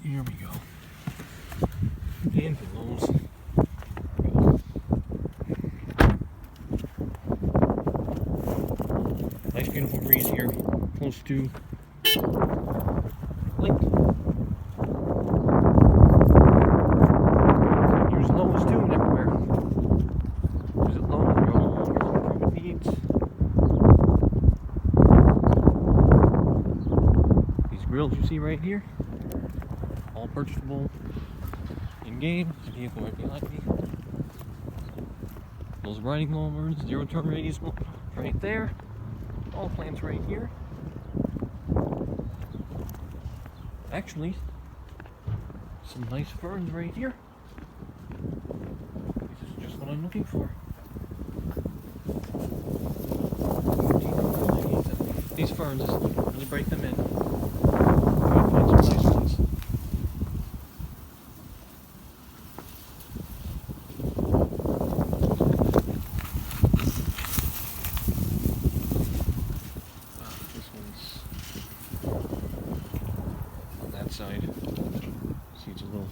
Here we go. And pillows. Nice beautiful breeze here, close to lake. Use lows too and everywhere. Use it low in your home, your home improvement needs. These grills you see right here, all purchasable in-game. The vehicle right behind me. Those riding mowers, zero turn radius right there. All plants right here. Actually, some nice ferns right here. This is just what I'm looking for. These ferns, really break them in. Find some nice ones. Side. See, it's a little.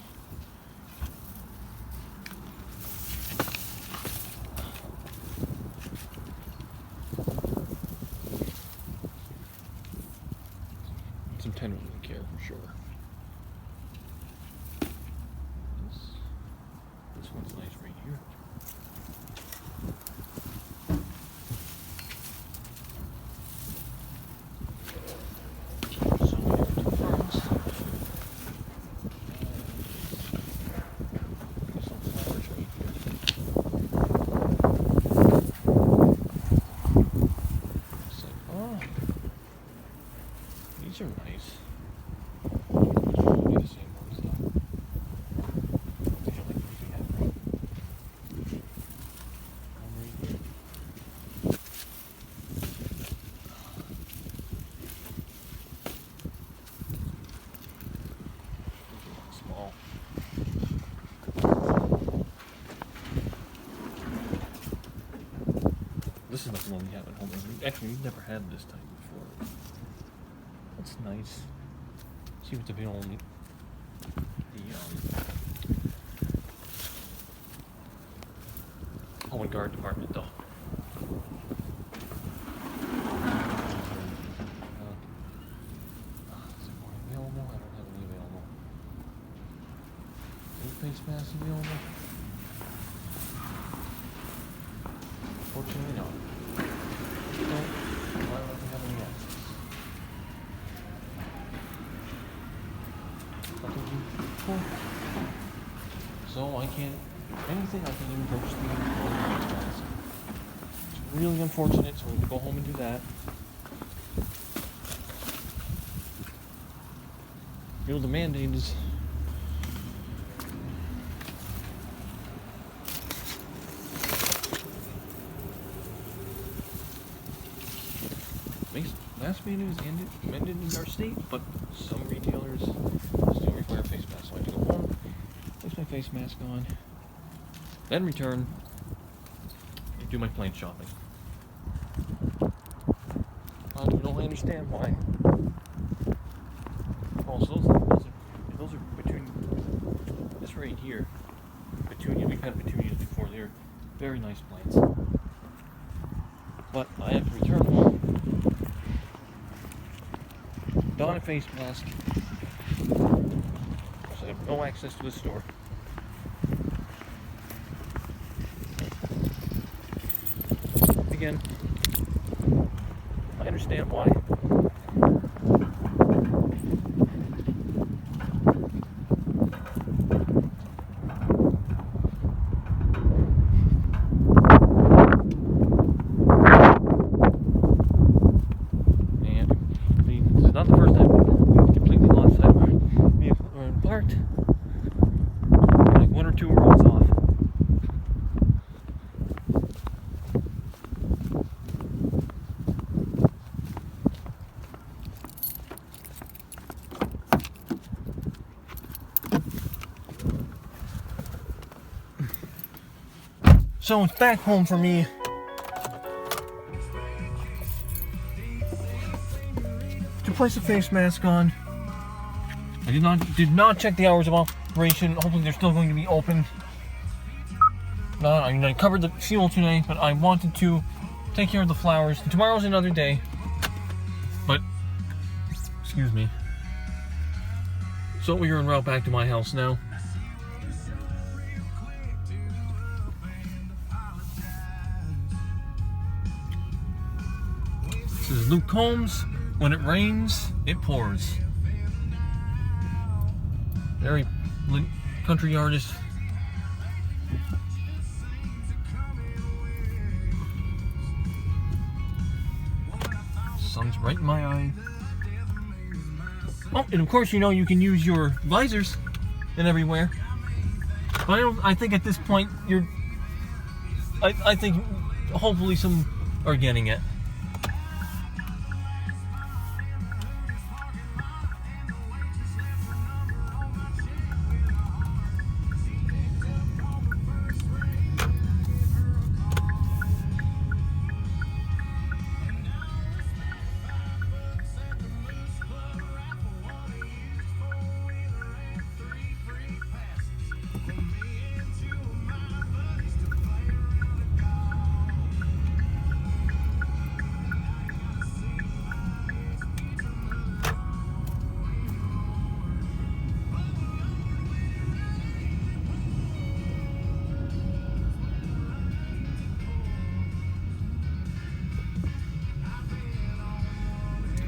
Some tender care for sure. This one's nice right here. These are nice. The same ones though. I feel like we have one right here. Small. This is not the one we have at home. Actually, we've never had this type before. That's nice. See what's available in the home and guard department though. Is it more available? I don't have any available. Any face masks available? Fortunately, no. No. Why don't we have any access? So I can't, anything I can even purchase the mask. It's really unfortunate, so we have to go home and do that. You know, the mandate is mask mandate is amended in our state, but some retailers still require face masks. So I have to go home, place my face mask on, then return and do my plane shopping. I don't understand why. Also, those are between this right here. Petunia. We've had petunias before. They're very nice plants, but I have to return home. Don a face mask, so I have no access to the store. Again, I understand why. Like one or two rows off. So it's back home for me. To place a face mask on I did not check the hours of operation. Hopefully they're still going to be open. I covered the fuel today, but I wanted to take care of the flowers. Tomorrow's another day. But, excuse me. So we are en route back to my house now. This is Luke Combs. When it rains, it pours. Very country artist. Sun's right in my eye. Oh, and of course, you know, you can use your visors and everywhere. But I think at this point, I think hopefully some are getting it.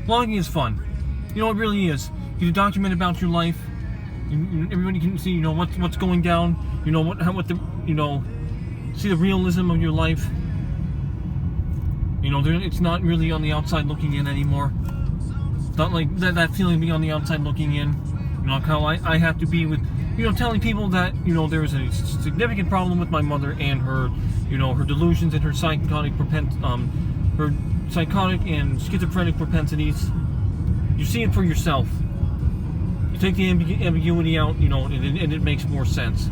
Vlogging is fun. You know, it really is. You can document about your life. Everybody can see, you know, what's going down. You know see the realism of your life. You know, it's not really on the outside looking in anymore. It's not like that feeling of being on the outside looking in. You know, how I have to be with, you know, telling people that, you know, there is a significant problem with my mother and her, you know, her delusions and her psychotic her psychotic and schizophrenic propensities. You see it for yourself. You take the ambiguity out, you know, and it makes more sense.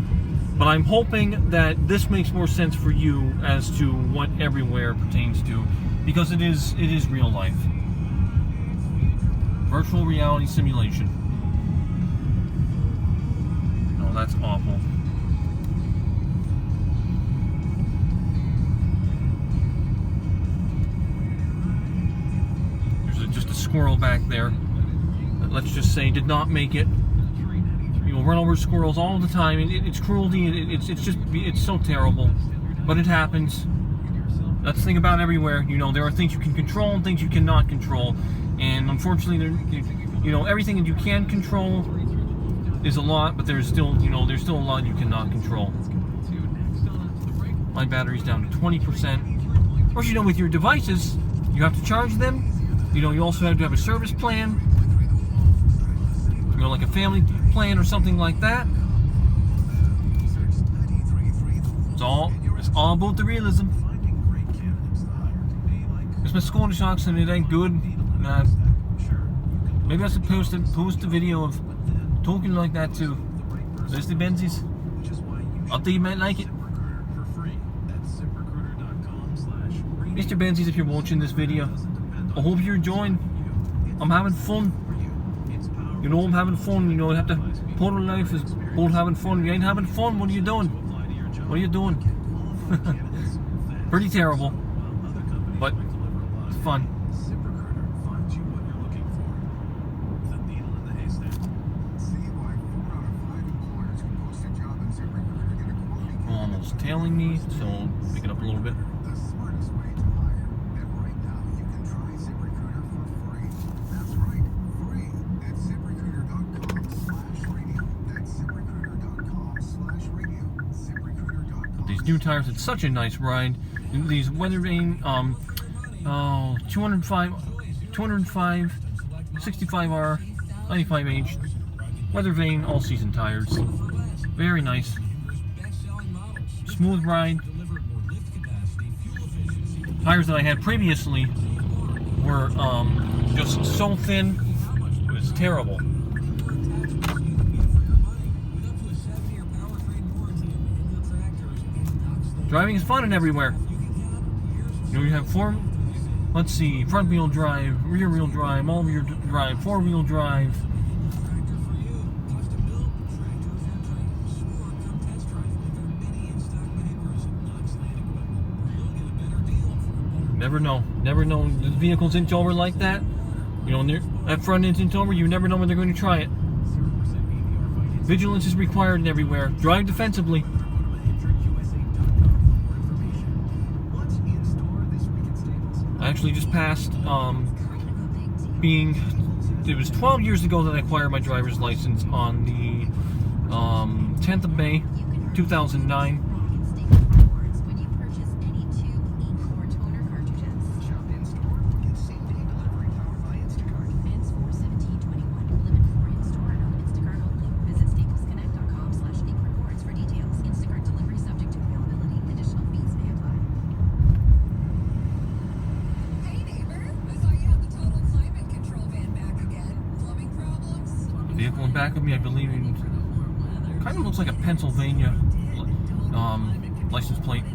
But I'm hoping that this makes more sense for you as to what everywhere pertains to, because it is real life. Virtual reality simulation. No, that's awful. Just a squirrel back there that, let's just say, did not make it. You know, run over squirrels all the time. It's cruelty. It's so terrible, but it happens. That's the thing about everywhere. You know, there are things you can control and things you cannot control, and unfortunately, you know, everything that you can control is a lot, but there's still a lot you cannot control. My battery's down to 20%. Of course, you know, with your devices, you have to charge them. You know, you also have to have a service plan, you know, like a family plan or something like that. It's all about the realism. It's my scorn shocks and it ain't good. Maybe I should post a video of talking like that too. Mr. Benzies. I think you might like it. Mr. Benzies, if you're watching this video, I hope you're enjoying. I'm having fun. You know, I'm having fun. You know, you have to. Part of life is about having fun. If you ain't having fun, what are you doing? What are you doing? Pretty terrible, but it's fun. Almost tailing me, so pick it up a little bit. These new tires, it's such a nice ride. These weather vane 205 65R 95H weather vane all season tires. Very nice. Smooth ride. Tires that I had previously were just so thin, it was terrible. Driving is fun and everywhere. You know, you have front wheel drive, rear wheel drive, all wheel drive, 4-wheel drive. Never know. Never know. The vehicle's inched over like that. You know, when that front end's inched over, you never know when they're going to try it. Vigilance is required everywhere. Drive defensively. I actually just passed it was 12 years ago that I acquired my driver's license on the 10th of May, 2009. Vehicle in back of me, I believe, kind of looks like a Pennsylvania license plate.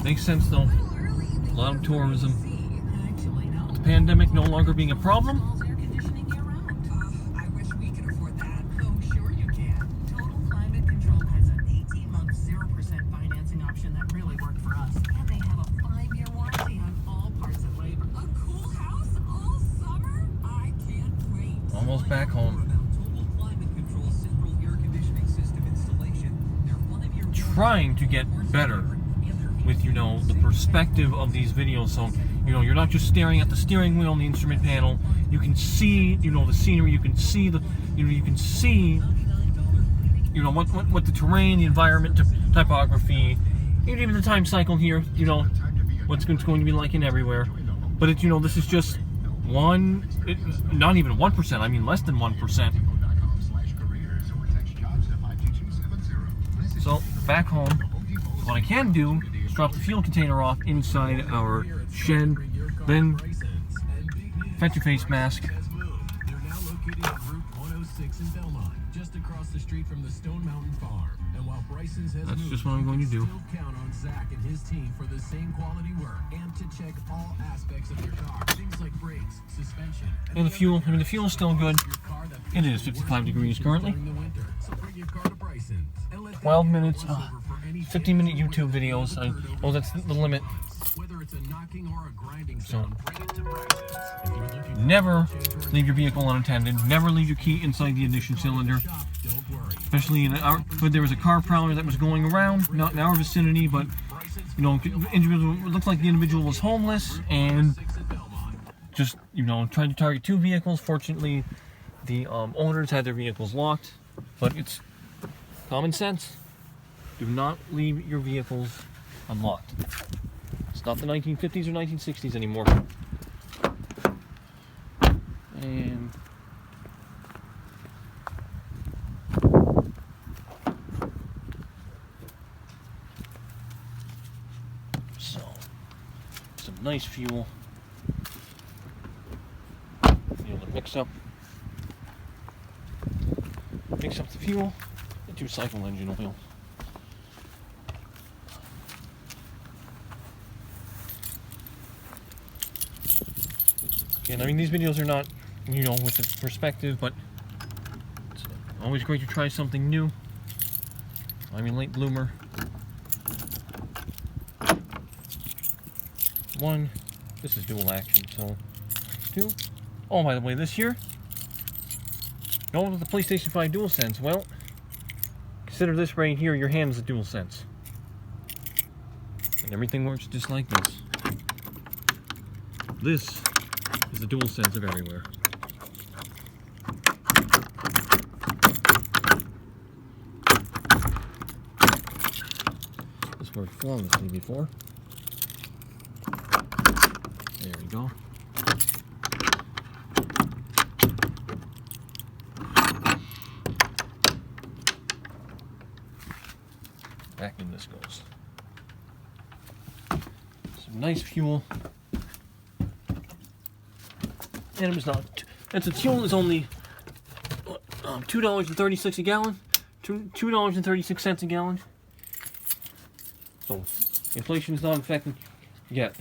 Makes sense though. A lot of tourism. With the pandemic no longer being a problem. I wish we could afford that. Oh, sure you can. Total Climate Control has an 18-month 0% financing option that really worked for us. And they have a 5-year warranty on all parts and labor. A cool house all summer? I can't wait. Almost back home. Trying to get better with, you know, the perspective of these videos, so, you know, you're not just staring at the steering wheel and the instrument panel. You can see, you know, the scenery. You can see the, you know, you can see, you know, what the terrain, the environment, typography, even the time cycle here. You know, what's going to be like in everywhere. But it's, you know, this is just not even 1%. I mean, less than 1%. So, back home, what I can do is drop the fuel container off inside our shed, then fetch a face mask. They're now located at Route 106 in Belmont, just across the street from the Stone Mountain Farm. And while Bryson's has That's moved, just what I'm going to do. still count on Zach and his team for the same quality work and to check all aspects of your car, things like brakes, suspension, And the fuel, I mean, the fuel's still good. It is 55 degrees currently. during the winter. So bring your car to Bryson's and let them 12 minutes, once over for any 15-minute YouTube videos. Oh, that's the limit. whether it's a knocking or a grinding So, sound, bring it to Bryson's. If you're looking for never leave your vehicle unattended. Never leave your key inside the ignition cylinder. shop, don't worry. Especially when there was a car prowler that was going around, not in our vicinity, but, you know, it looked like the individual was homeless and just, you know, tried to target 2 vehicles. Fortunately, the owners had their vehicles locked, but it's common sense. Do not leave your vehicles unlocked. It's not the 1950s or 1960s anymore. And so, some nice fuel. Be able to mix up the fuel, the 2-cycle engine oil. And I mean, these videos are not, you know, with the perspective, but it's always great to try something new. I mean, late bloomer. 1, this is dual action, so 2. Oh, by the way, this here, no, with the PlayStation 5 DualSense, well, consider this right here, your hand is a DualSense. And everything works just like this. This is the DualSense of everywhere. This worked flawlessly before. There we go. Back in this goes. Some nice fuel. And it was not. And the fuel is only $2.36 a gallon. $2.36 a gallon. So inflation is not affecting yet.